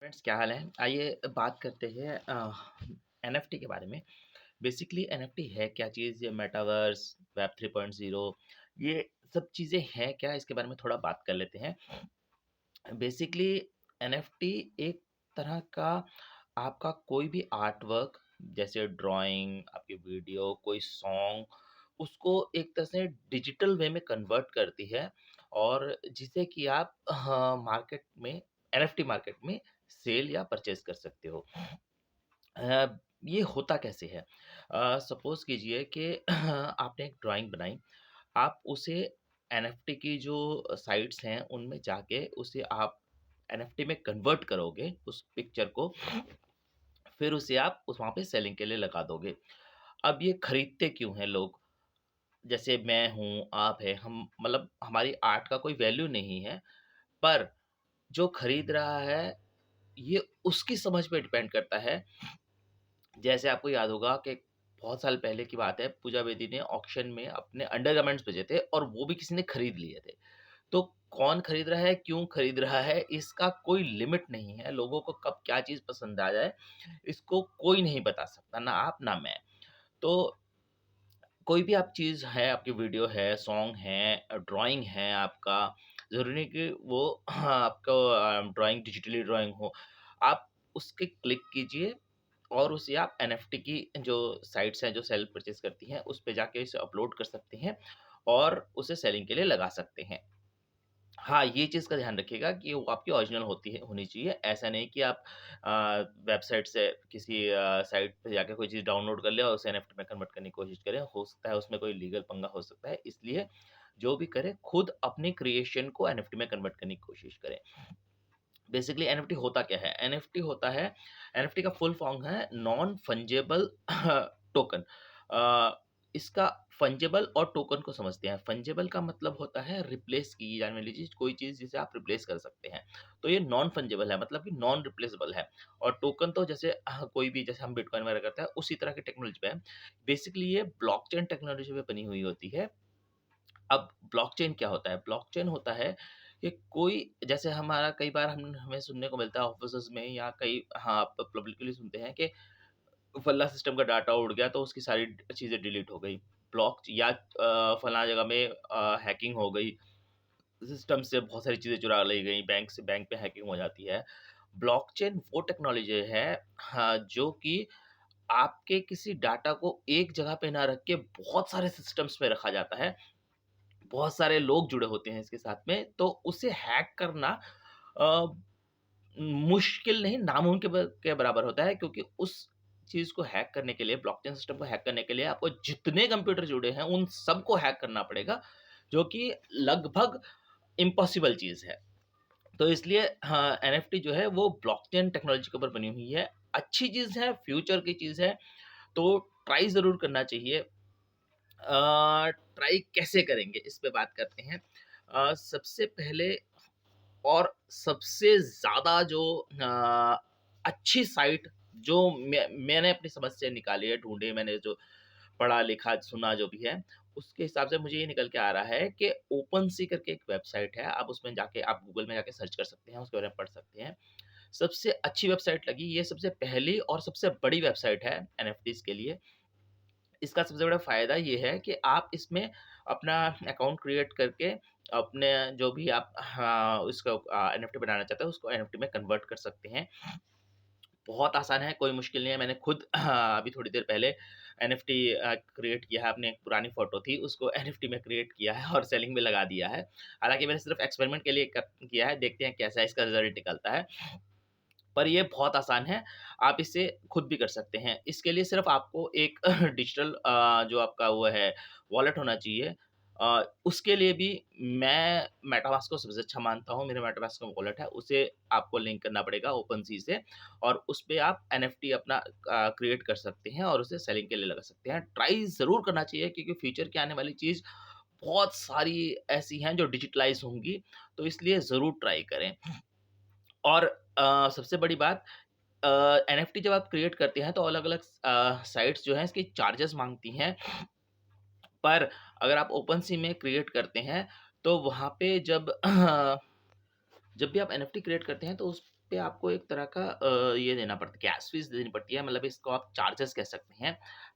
Friends, क्या हाल है? आइए बात करते हैं एनएफटी के बारे में। बेसिकली एनएफटी है क्या चीज़? ये मेटावर्स, वेब 3.0, ये सब चीज़ें हैं क्या? इसके बारे में थोड़ा बात कर लेते हैं। बेसिकली एनएफटी एक तरह का आपका कोई भी आर्ट वर्क, जैसे ड्राइंग, आपकी वीडियो, कोई सॉन्ग, उसको एक तरह से डिजिटल वे में कन्वर्ट करती है और जिसे कि आप मार्केट में, एनएफटी मार्केट में सेल या परचेज कर सकते हो। ये होता कैसे है? सपोज कीजिए कि आपने एक ड्राइंग बनाई, आप उसे एनएफटी की जो साइट्स हैं उनमें जाके उसे आप एनएफटी में कन्वर्ट करोगे उस पिक्चर को, फिर उसे आप उस वहाँ पे सेलिंग के लिए लगा दोगे। अब ये खरीदते क्यों हैं लोग? जैसे मैं हूँ, आप हैं, हम मतलब हमारी आर्ट का कोई वैल्यू नहीं है, पर जो खरीद रहा है, ये उसकी समझ पे डिपेंड करता है। जैसे आपको याद होगा कि बहुत साल पहले की बात है, पूजा बेदी ने ऑक्शन में अपने अंडरगारमेंट्स बेचे थे और वो भी किसी ने खरीद लिए थे। तो कौन खरीद रहा है, क्यों खरीद रहा है, इसका कोई लिमिट नहीं है। लोगों को कब क्या चीज़ पसंद आ जाए, इसको कोई नहीं बता सकता, ना आप, ना मैं। तो कोई भी आप चीज़ है, आपकी वीडियो है, सॉन्ग है, ड्राइंग है आपका, ज़रूरी नहीं कि वो आपका ड्राइंग डिजिटली ड्राइंग हो। आप उसके क्लिक कीजिए और उसे आप एनएफटी की जो साइट्स हैं, जो सेल परचेज़ करती हैं, उस पे जाके इसे अपलोड कर सकते हैं और उसे सेलिंग के लिए लगा सकते हैं। हाँ, ये चीज़ का ध्यान रखिएगा कि वो आपकी ओरिजिनल होनी चाहिए। ऐसा नहीं कि आप अ, वेबसाइट से किसी साइट पे जाके कोई चीज़ डाउनलोड कर लें और उसे एनएफटी में कन्वर्ट करने की कोशिश करें। हो सकता है उसमें कोई लीगल पंगा हो सकता है। इसलिए जो भी करें, खुद अपनी क्रिएशन को एनएफटी में कन्वर्ट करने की कोशिश करें। बेसिकली एनएफटी होता क्या है? एनएफटी होता है, एनएफटी का फुल फॉर्म है नॉन फंजेबल टोकन। इसका फंजेबल और टोकन को समझते हैं। फंजेबल का मतलब होता है रिप्लेस की जाने वाली चीज़, कोई चीज़ जिसे आप रिप्लेस कर सकते हैं। तो ये नॉन फंजेबल है, मतलब कि नॉन रिप्लेसेबल है। और टोकन तो जैसे कोई भी, जैसे हम बिटकॉइन वगैरह करते हैं, उसी तरह की टेक्नोलॉजी पे है। बेसिकली ये ब्लॉकचेन टेक्नोलॉजी पे बनी हुई होती है। अब ब्लॉकचेन क्या होता है? ब्लॉकचेन होता है कि कोई, जैसे हमारा कई बार हमें सुनने को मिलता है ऑफ़िसेज़ में या कई, हाँ, आप पब्लिकली सुनते हैं कि फलाँ सिस्टम का डाटा उड़ गया तो उसकी सारी चीज़ें डिलीट हो गई। ब्लॉक या फलाँ जगह में हैकिंग हो गई, सिस्टम से बहुत सारी चीज़ें चुरा ली गई, बैंक से बैंक पे हैकिंग हो जाती है। ब्लॉकचेन वो टेक्नोलॉजी है, हाँ, जो कि आपके किसी डाटा को एक जगह पे ना रख के बहुत सारे सिस्टम्स में रखा जाता है। बहुत सारे लोग जुड़े होते हैं इसके साथ में, तो उसे हैक करना अ, मुश्किल नहीं, नामुमकिन के बराबर होता है, क्योंकि उस चीज़ को हैक करने के लिए, ब्लॉकचेन सिस्टम को हैक करने के लिए आपको जितने कंप्यूटर जुड़े हैं, उन सबको हैक करना पड़ेगा, जो कि लगभग इम्पॉसिबल चीज़ है। तो इसलिए हाँ, एनएफटी जो है वो ब्लॉकचेन टेक्नोलॉजी के ऊपर बनी हुई है। अच्छी चीज़ है, फ्यूचर की चीज़ है, तो ट्राई ज़रूर करना चाहिए। ट्राई कैसे करेंगे, इस पे बात करते हैं। सबसे पहले और सबसे ज़्यादा जो अच्छी साइट, जो मैंने अपनी समझ से निकाली है, ढूँढी मैंने, जो पढ़ा, लिखा, सुना जो भी है, उसके हिसाब से मुझे ये निकल के आ रहा है कि ओपनसी करके एक वेबसाइट है, आप उसमें जाके, आप गूगल में जाके सर्च कर सकते हैं, उसके बारे में पढ़ सकते हैं। सबसे अच्छी वेबसाइट लगी, ये सबसे पहली और सबसे बड़ी वेबसाइट है एनएफटीज़ के लिए। इसका सबसे बड़ा फ़ायदा ये है कि आप इसमें अपना अकाउंट क्रिएट करके अपने जो भी आप, हाँ, उसको एनएफटी बनाना चाहते हैं, उसको एनएफटी में कन्वर्ट कर सकते हैं। बहुत आसान है, कोई मुश्किल नहीं है। मैंने खुद अभी थोड़ी देर पहले एनएफटी क्रिएट किया है, अपनी एक पुरानी फ़ोटो थी, उसको एनएफटी में क्रिएट किया है और सेलिंग में लगा दिया है। हालाँकि मैंने सिर्फ़ एक्सपेरिमेंट के लिए किया है, देखते हैं कैसा इसका रिज़ल्ट निकलता है। पर ये बहुत आसान है, आप इसे खुद भी कर सकते हैं। इसके लिए सिर्फ़ आपको एक डिजिटल जो आपका वो है, वॉलेट होना चाहिए। उसके लिए भी मैं मेटामास्क को सबसे अच्छा मानता हूँ, मेरे मेटामास्क का वॉलेट है, उसे आपको लिंक करना पड़ेगा ओपनसी से और उसपे आप एनएफटी अपना क्रिएट कर सकते हैं और उसे सेलिंग के लिए लगा सकते हैं। ट्राई ज़रूर करना चाहिए, क्योंकि फ्यूचर की आने वाली चीज़ बहुत सारी ऐसी हैं जो डिजिटलाइज़ होंगी, तो इसलिए ज़रूर ट्राई करें। और सबसे बड़ी बात, अ, एनएफटी जब आप क्रिएट करते हैं तो अलग-अलग साइट्स जो हैं इसकी चार्जेस माँगती हैं। पर अगर आप ओपनसी में क्रिएट करते हैं तो वहाँ पे जब जब भी आप एनएफटी क्रिएट करते हैं तो उस पे आपको एक तरह का ये देना पड़ता है, गैस फीस देनी पड़ती है, मतलब इसको आप चार्जेस कह सकते हैं।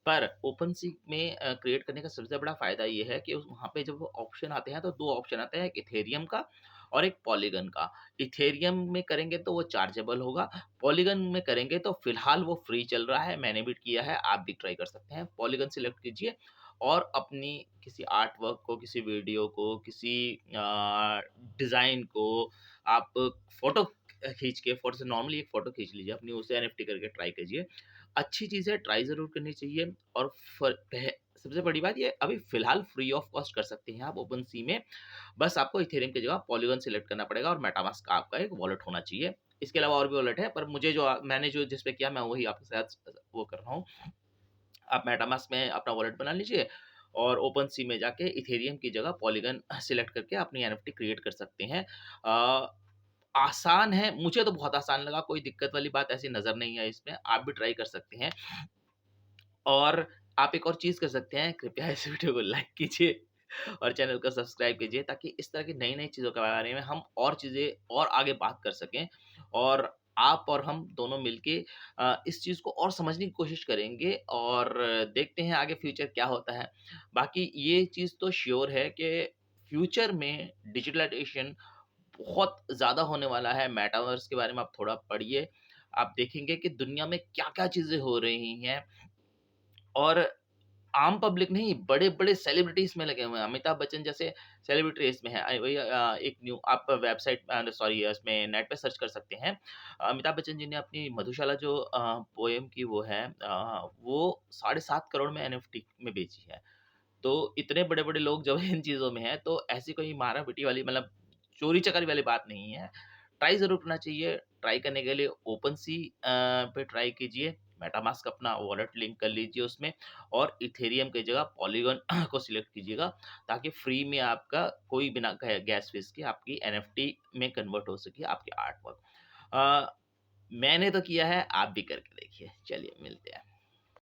पर ओपनसीक में क्रिएट करने का सबसे बड़ा फ़ायदा ये है कि वहाँ पे जब वो ऑप्शन आते हैं, तो 2 ऑप्शन आते हैं, एक इथेरियम का और एक पॉलीगन का। इथेरियम में करेंगे तो वो चार्जेबल होगा, पॉलीगन में करेंगे तो फिलहाल वो फ्री चल रहा है, मैंने भी किया है, आप भी ट्राई कर सकते हैं। पॉलीगन सिलेक्ट कीजिए और अपनी किसी आर्ट वर्क को, किसी वीडियो को, किसी डिज़ाइन को आप फ़ोटो खींच के, फ़ोटो से नॉर्मली एक फ़ोटो खींच लीजिए अपनी, उसे एनएफटी करके ट्राई कीजिए। अच्छी चीज़ है, ट्राई ज़रूर करनी चाहिए। और फ पह सबसे बड़ी बात ये, अभी फ़िलहाल फ्री ऑफ कॉस्ट कर सकते हैं आप ओपनसी में। बस आपको इथेरियम की जगह पॉलीगन सेलेक्ट करना पड़ेगा और मेटामास्क का आपका एक वॉलेट होना चाहिए। इसके अलावा और भी वॉलेट है, पर मुझे जो मैंने जो जिस पे किया, मैं वही आपके साथ वो कर रहा हूँ। आप मेटामास्क में अपना वॉलेट बना लीजिए और ओपनसी में जाके इथेरियम की जगह पॉलीगन सेलेक्ट करके अपनी एनएफटी क्रिएट कर सकते हैं। अ, आसान है, मुझे तो बहुत आसान लगा, कोई दिक्कत वाली बात ऐसी नज़र नहीं आई इसमें, आप भी ट्राई कर सकते हैं। और आप एक और चीज़ कर सकते हैं, कृपया इस वीडियो को लाइक कीजिए और चैनल को सब्सक्राइब कीजिए, ताकि इस तरह की नई-नई चीज़ों के बारे में हम और चीज़ें और आगे बात कर सकें और आप और हम दोनों मिलके इस चीज़ को और समझने की कोशिश करेंगे और देखते हैं आगे फ्यूचर क्या होता है। बाकी ये चीज़ तो श्योर है कि फ्यूचर में डिजिटलाइज़ेशन बहुत ज़्यादा होने वाला है। मेटावर्स के बारे में आप थोड़ा पढ़िए, आप देखेंगे कि दुनिया में क्या-क्या चीज़ें हो रही हैं और आम पब्लिक नहीं, बड़े-बड़े सेलिब्रिटी इसमें लगे हुए हैं। अमिताभ बच्चन जैसे सेलिब्रिटी इसमें है। वही एक न्यू आप वेबसाइट सॉरी इसमें नेट पे सर्च कर सकते हैं। अमिताभ बच्चन जी ने अपनी मधुशाला जो पोएम की वो है, वो 7.5 करोड़ में एनएफटी में बेची है। तो इतने बड़े-बड़े लोग जब इन चीज़ों में हैं, तो ऐसी कोई मारा-पिटी वाली, मतलब चोरी-चकारी वाली बात नहीं है। ट्राई ज़रूर करना चाहिए। ट्राई करने के लिए ओपनसी पे ट्राई कीजिए। मेटामास्क अपना वॉलेट लिंक कर लीजिए उसमें और इथेरियम की जगह पॉलीगन को सिलेक्ट कीजिएगा, ताकि फ्री में आपका कोई बिना गैस फीस के आपकी एनएफटी में कन्वर्ट हो सके आपके आर्ट वर्क। मैंने तो किया है, आप भी करके देखिए। चलिए मिलते हैं।